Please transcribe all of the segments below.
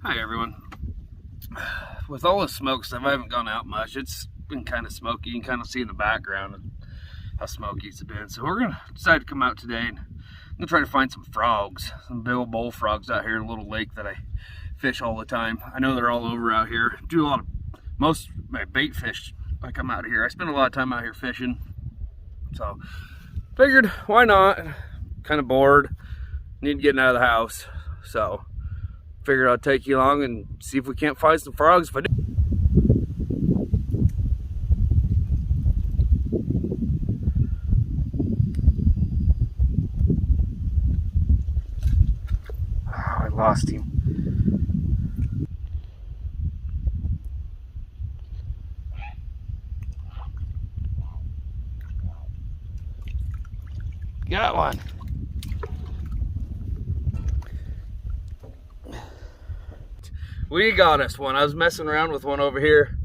Hi everyone. With all the smoke stuff, I haven't gone out much. It's been kind of smoky. You can kind of see in the background how smoky it's been. So we're gonna decide to come out today and I'm gonna try to find some frogs, some big old bullfrogs out here in a little lake that I fish all the time. I know they're all over out here. Do a lot of most of my bait fish. Like I'm out here. I spend a lot of time out here fishing. So figured why not? Kind of bored. Need getting out of the house. So figured I'd take you along and see if we can't find some frogs. If I do. Oh, I lost him. Got one. We got us one. I was messing around with one over here.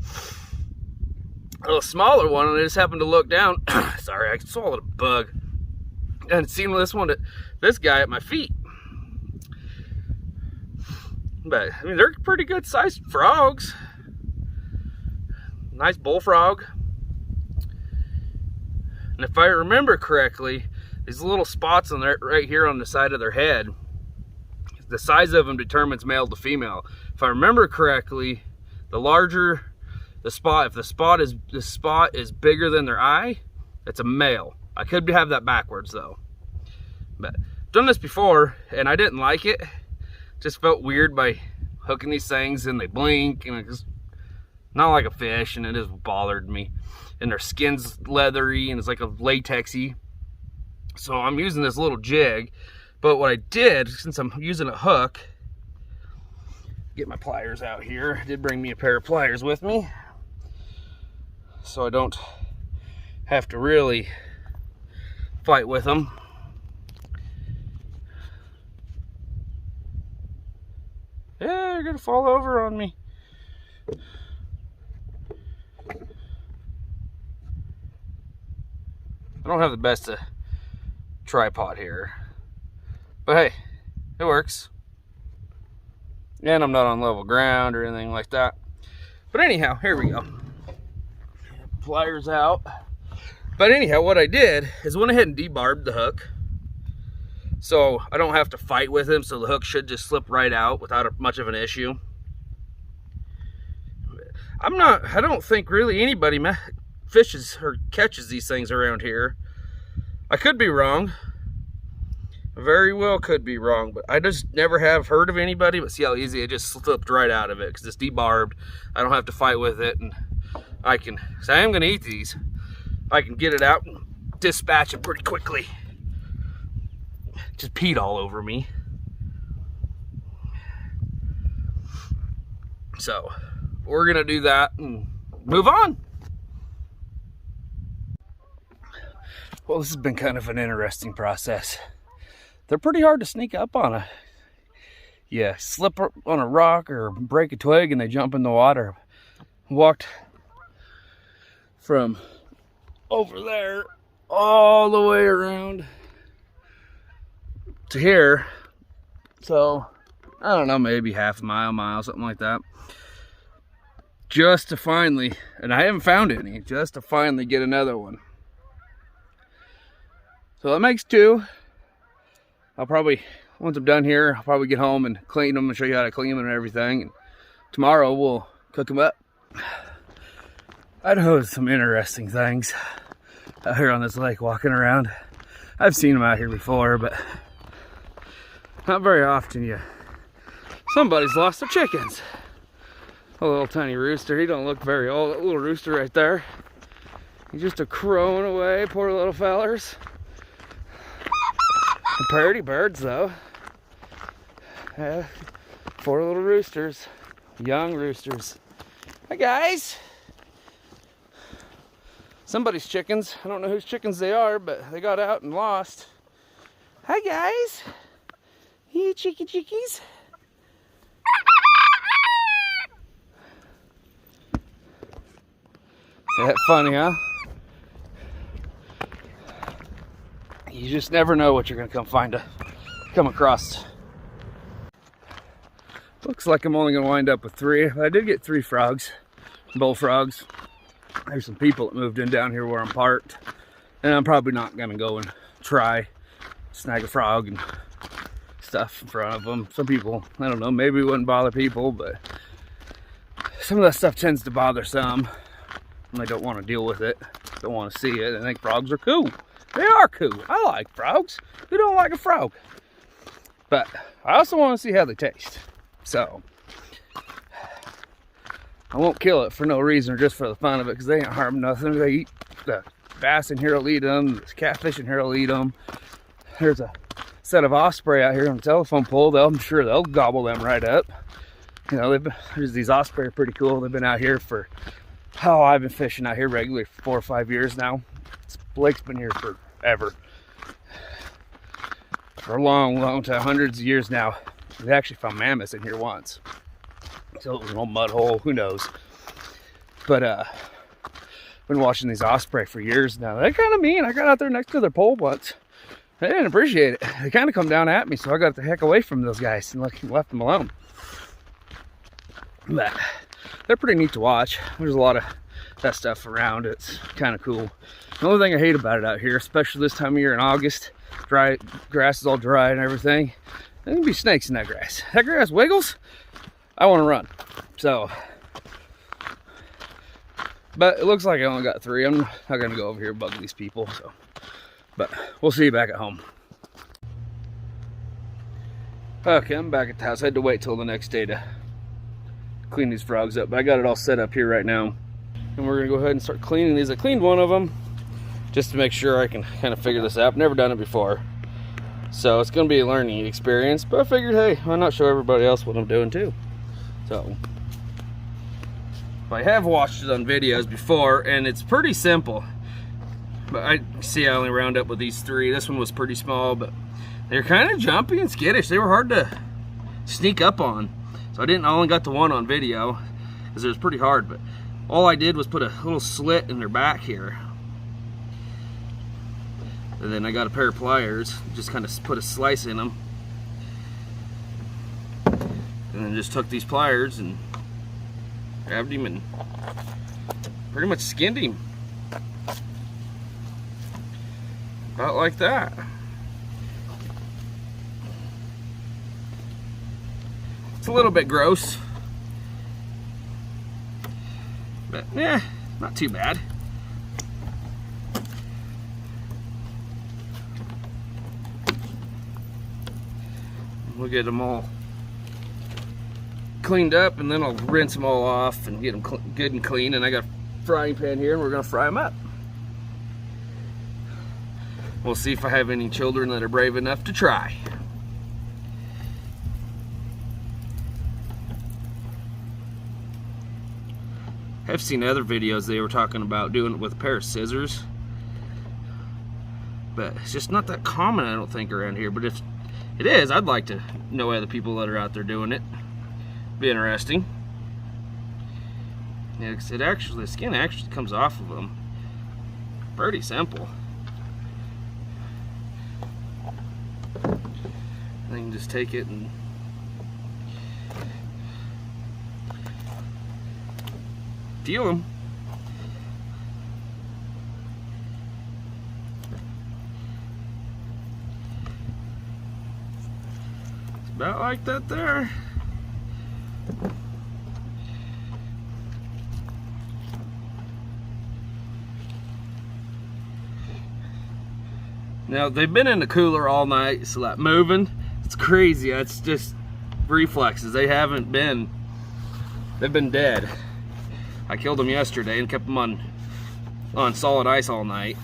A little smaller one, and I just happened to look down. Sorry, I swallowed a bug. And seen this guy at my feet. But, I mean, they're pretty good sized frogs. Nice bullfrog. And if I remember correctly, these little spots on there, right here on the side of their head, the size of them determines male to female. If I remember correctly, the larger the spot, if the spot is bigger than their eye, it's a male. I could have that backwards though. But I've done this before and I didn't like it. Just felt weird by hooking these things and they blink and it's not like a fish, and it just bothered me. And their skin's leathery and it's like a latexy. So I'm using this little jig. But what I did, since I'm using a hook, get my pliers out here. I did bring me a pair of pliers with me, so I don't have to really fight with them. Yeah, they're gonna fall over on me. I don't have the best tripod here. But hey, it works. And I'm not on level ground or anything like that. But anyhow, here we go. Pliers out. But anyhow, what I did is went ahead and debarbed the hook. So I don't have to fight with him, so the hook should just slip right out without much of an issue. I don't think really anybody fishes or catches these things around here. I could be wrong. Very well could be wrong, but I just never have heard of anybody. But see how easy it just slipped right out of it because it's debarbed. I don't have to fight with it, and I can, because I am going to eat these, I can get it out and dispatch it pretty quickly. Just peed all over me. So we're going to do that and move on. Well, this has been kind of an interesting process. They're pretty hard to sneak up on. You slip on a rock or break a twig and they jump in the water. Walked from over there all the way around to here. So, I don't know, maybe half a mile, something like that. Just to finally, and I haven't found any, just to finally get another one. So that makes two. I'll probably, once I'm done here, I'll probably get home and clean them and show you how to clean them and everything. And tomorrow we'll cook them up. Idaho has some interesting things out here on this lake walking around. I've seen them out here before, but not very often. Somebody's lost their chickens. A little tiny rooster. He don't look very old. That little rooster right there. He's just a crowing away. Poor little fellers. Pretty birds though. Yeah, 4 little roosters, young roosters. Hi guys. Somebody's chickens. I don't know whose chickens they are, but they got out and lost. Hi guys. You chickies. Isn't that funny, huh? You just never know what you're gonna come across. Looks Looks like I'm only gonna wind up with 3. But I did get 3 frogs, bullfrogs. There's some people that moved in down here where I'm parked, and I'm probably not gonna go and try snag a frog and stuff in front of them. Some people, I don't know, maybe it wouldn't bother people, but some of that stuff tends to bother some, and I don't want to deal with it, don't want to see it. I think frogs are cool. They are cool. I like frogs. Who don't like a frog? But I also want to see how they taste. So I won't kill it for no reason or just for the fun of it, because they ain't harm nothing. They eat, the bass in here will eat them, the catfish in here will eat them. There's a set of osprey out here on the telephone pole. I'm sure they'll gobble them right up. You know, there's these osprey are pretty cool. They've been out here for, I've been fishing out here regularly for 4 or 5 years now. Blake's been here forever. For a long time, hundreds of years now. They actually found mammoths in here once. So it was an old mud hole, who knows. But been watching these osprey for years now. They're kind of mean. I got out there next to their pole once. They didn't appreciate it. They kind of come down at me, so I got the heck away from those guys and left them alone. But they're pretty neat to watch. There's a lot of that stuff around. It's kind of cool. The only thing I hate about it out here, especially this time of year in August, dry grass is all dry and everything, there can be snakes in that grass. That grass wiggles, I want to run. So, but it looks like I only got 3. I'm not gonna go over here and bug these people. So, but we'll see you back at home. Okay, I'm back at the house. I had to wait till the next day to clean these frogs up, but I got it all set up here right now, and we're gonna go ahead and start cleaning these. I cleaned one of them just to make sure I can kind of figure this out. I've never done it before, so it's gonna be a learning experience, but I figured, hey, why not show everybody else what I'm doing too. So I have watched it on videos before, and it's pretty simple, but I see I only round up with these 3. This one was pretty small, but they're kind of jumpy and skittish. They were hard to sneak up on. So I only got the one on video because it was pretty hard, but all I did was put a little slit in their back here. And then I got a pair of pliers, just kind of put a slice in them. And then just took these pliers and grabbed him and pretty much skinned him. About like that. It's a little bit gross, but yeah, not too bad. We'll get them all cleaned up, and then I'll rinse them all off and get them good and clean. And I got a frying pan here, and we're gonna fry them up. We'll see if I have any children that are brave enough to try. I've seen other videos they were talking about doing it with a pair of scissors, but it's just not that common, I don't think, around here. But if it is, I'd like to know other people that are out there doing it. Be interesting. Yeah, 'cause the skin actually comes off of them. Pretty simple. I can just take it and peel them. It's about like that there. Now they've been in the cooler all night, so that moving, it's crazy. It's just reflexes. They've been dead. I killed them yesterday and kept them on solid ice all night.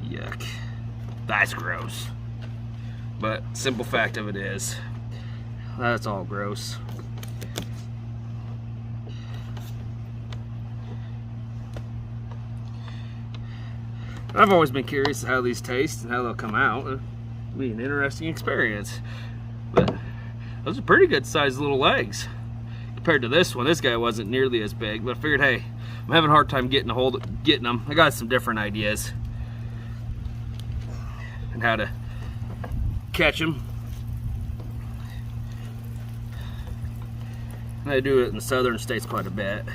Yuck. That's gross. But simple fact of it is, that's all gross. I've always been curious how these taste and how they'll come out. It'll be an interesting experience. But those are pretty good sized little legs. Compared to this one, this guy wasn't nearly as big, but I figured, hey, I'm having a hard time getting them. I got some different ideas and how to catch them. They do it in the southern states quite a bit.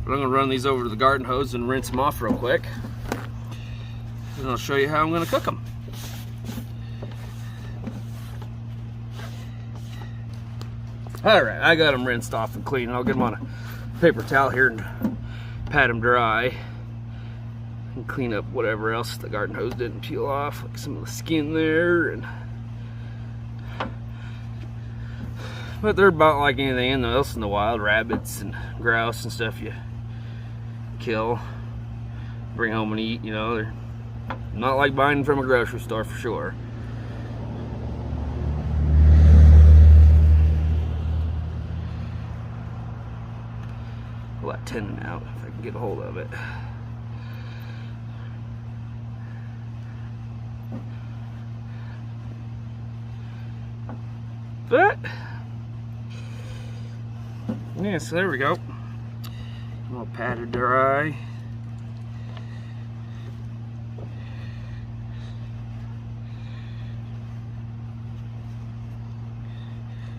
But I'm gonna run these over to the garden hose and rinse them off real quick. And I'll show you how I'm gonna cook them. Alright, I got them rinsed off and clean. I'll get them on a paper towel here and pat them dry. And clean up whatever else the garden hose didn't peel off, like some of the skin there. But they're about like anything else in the wild. Rabbits and grouse and stuff you kill, bring home and eat, you know. They're not like buying from a grocery store for sure. Pull that tendon out if I can get a hold of it. But yeah, so there we go. All patted dry.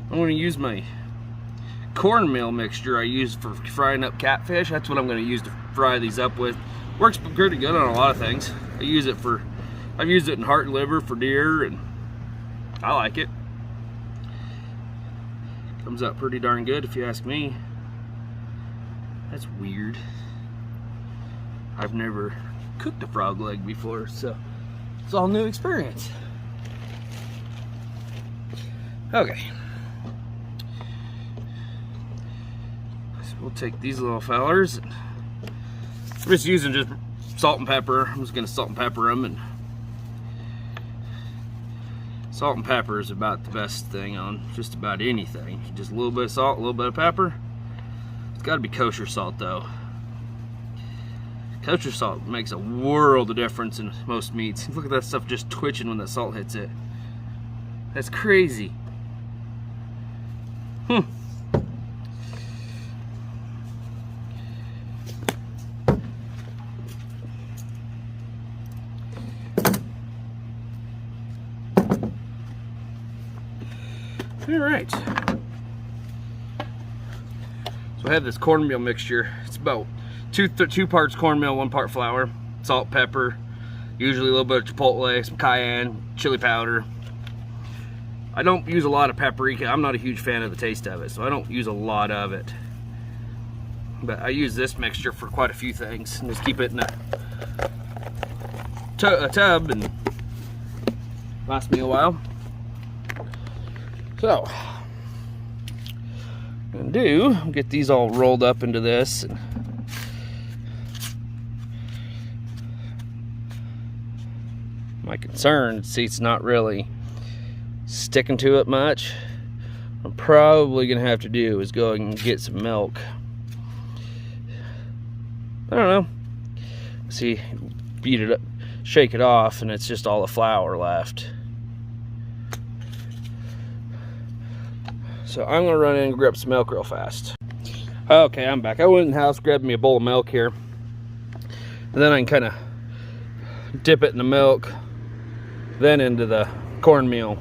I'm going to use my cornmeal mixture I use for frying up catfish. That's what I'm going to use to fry these up with. Works pretty good on a lot of things. I've used it in heart and liver for deer, and I like it. Comes out pretty darn good if you ask me. That's weird. I've never cooked a frog leg before, so it's all new experience. Okay. So we'll take these little fellers. I'm just using just salt and pepper. I'm just gonna salt and pepper them, and salt and pepper is about the best thing on just about anything. Just a little bit of salt, a little bit of pepper. It's got to be kosher salt though. Kosher salt makes a world of difference in most meats. Look at that stuff just twitching when the salt hits it. That's crazy. All right. So I have this cornmeal mixture. It's about two parts cornmeal, 1 part flour, salt, pepper, usually a little bit of chipotle, some cayenne, chili powder. I don't use a lot of paprika. I'm not a huge fan of the taste of it, so I don't use a lot of it. But I use this mixture for quite a few things. And just keep it in a tub, and lasts me a while. So, what I'm gonna do, get these all rolled up into this. And my concern, see, it's not really sticking to it much. What I'm probably gonna have to do is go and get some milk. I don't know. See, beat it up, shake it off, and it's just all the flour left. So I'm gonna run in and grab some milk real fast. Okay, I'm back. I went in the house, grabbed me a bowl of milk here. And then I can kind of dip it in the milk, then into the cornmeal.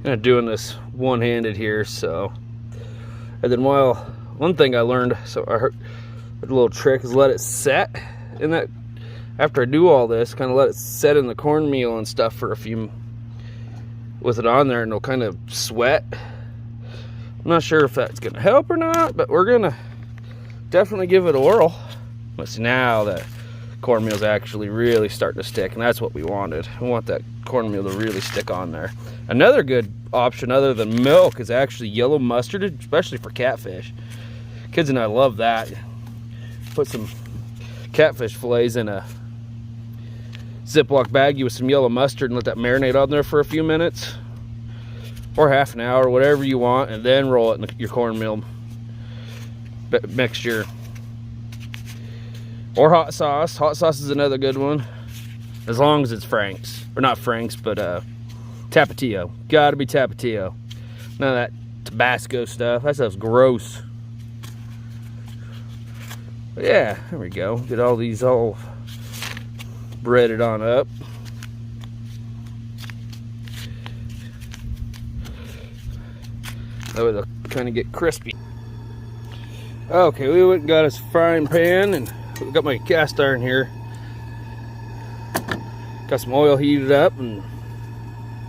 I'm doing this one-handed here, so. And then one thing I learned, so I heard a little trick is let it set in that, after I do all this, kind of let it set in the cornmeal and stuff for a few, with it on there, and it'll kind of sweat. I'm not sure if that's gonna help or not, but we're gonna definitely give it a whirl. But see, now that cornmeal's actually really starting to stick, and that's what we wanted. We want that cornmeal to really stick on there. Another good option other than milk is actually yellow mustard, especially for catfish. Kids and I love that. Put some catfish fillets in a Ziploc baggie with some yellow mustard and let that marinate on there for a few minutes or half an hour, whatever you want, and then roll it in your cornmeal mixture. Or hot sauce. Hot sauce is another good one, as long as it's Frank's, or not Frank's, but Tapatio. Gotta be Tapatio. None of that Tabasco stuff. That stuff's gross. But yeah, there we go. Get all these all bread it on up. That way they'll kind of get crispy. Okay, we went and got us a frying pan, and we got my cast iron here. Got some oil heated up, and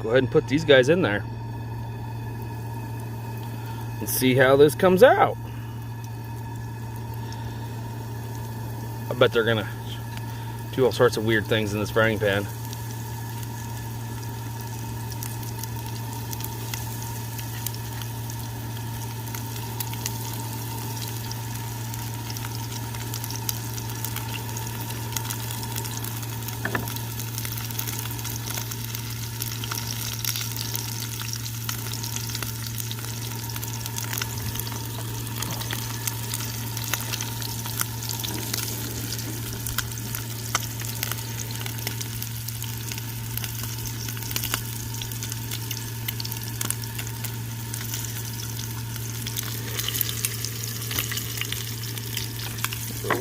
go ahead and put these guys in there and see how this comes out. I bet they're gonna do all sorts of weird things in this frying pan.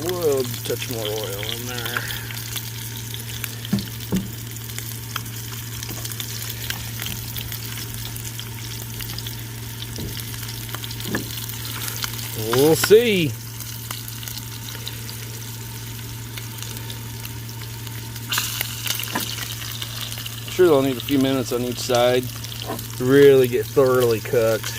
We'll touch more oil in there. We'll see. I'm sure they'll need a few minutes on each side to really get thoroughly cooked.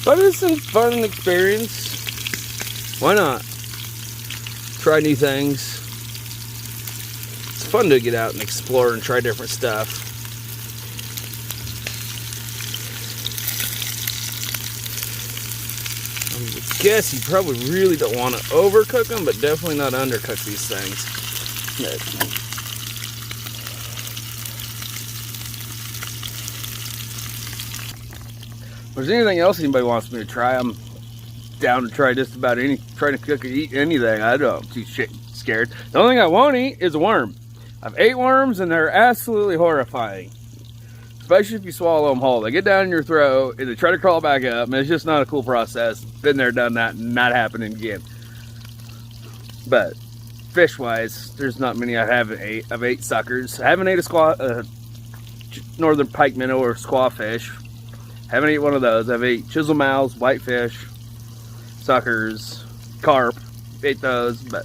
But it's a fun experience. Why not? Try new things. It's fun to get out and explore and try different stuff. I guess you probably really don't want to overcook them, but definitely not undercook these things. If there's anything else anybody wants me to try, I'm down to try just about try to cook or eat anything. I don't, I'm too scared. The only thing I won't eat is a worm. I've ate worms and they're absolutely horrifying. Especially if you swallow them whole. They get down in your throat and they try to crawl back up, and it's just not a cool process. Been there, done that, not happening again. But fish-wise, there's not many I haven't ate. I've ate suckers. I haven't ate a northern pike minnow or squawfish. Haven't ate one of those. I've ate chisel mouths, whitefish, suckers, carp. Ate those, but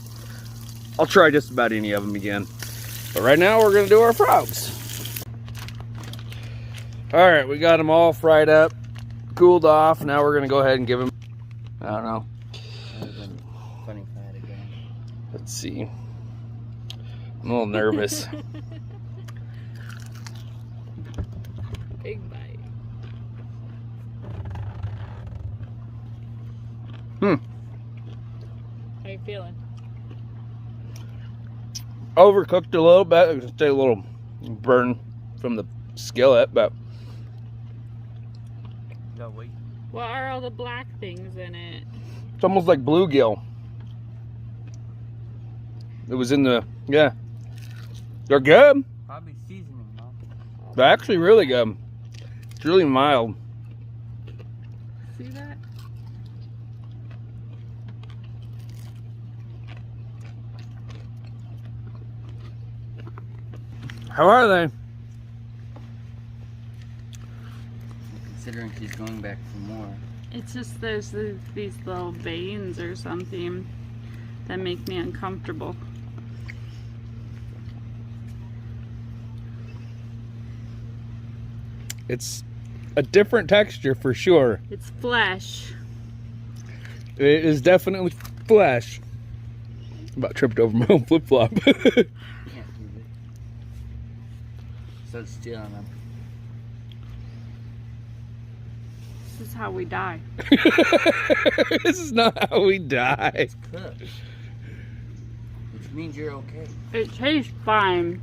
I'll try just about any of them again. But right now we're gonna do our frogs. All right, we got them all fried up, cooled off. Now we're gonna go ahead and give them, I don't know. Funny fat again. Let's see. I'm a little nervous. Big bite. How you feeling? Overcooked a little bit. There's still a little burn from the skillet, but No, wait. What are all the black things in it? it's almost like bluegill. It was in the, yeah. They're good. Probably seasoning, huh? They're actually really good. It's really mild. See that? How are they? Considering she's going back for more. It's just there's these little veins or something that make me uncomfortable. It's a different texture for sure. It's flesh. It is definitely flesh. About tripped over my own flip-flop. Can't move it. So it's still on them. This is how we die. This is not how we die. It's cooked. Which means you're okay. It tastes fine.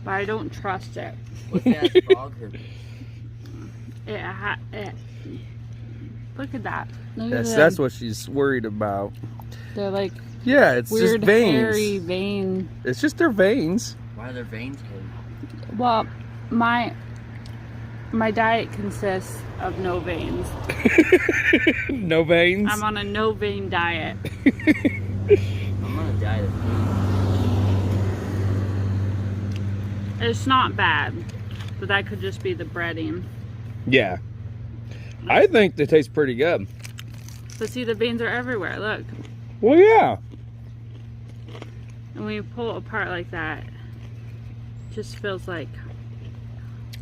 but I don't trust it. What's that frog herpes? Look at that. Look Yes, at that's them. what she's worried about. They're like Yeah, it's weird just veins. hairy vein. It's just their veins. Why are their veins hairy? Well, my diet consists of no veins. No veins. I'm on a no vein diet. I'm on a diet of food. It's not bad, but that could just be the breading. Yeah. I think they taste pretty good. But see, the veins are everywhere. Look. Well, yeah. And when you pull it apart like that, it just feels like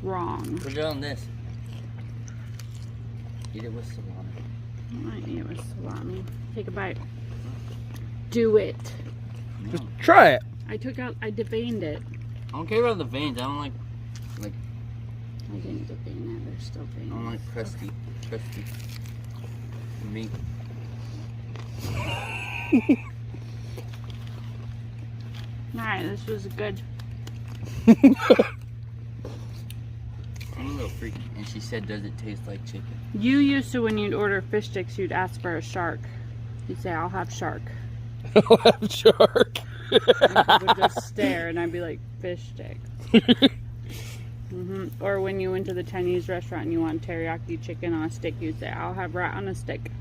wrong. Put it on this. Eat it with salami. I might eat it with salami. Take a bite. Do it. No. Try it. I deveined it. I don't care about the veins. I don't like I didn't devein it. There's still veins. I don't like crusty meat. Alright, this was good. I'm a little freaky. And she said, does it taste like chicken? You used to, when you'd order fish sticks, you'd ask for a shark. You'd say, I'll have shark. I'll have shark. And people would just stare, and I'd be like, fish stick. Or when you went to the Chinese restaurant and you want teriyaki chicken on a stick, you'd say, I'll have rat on a stick.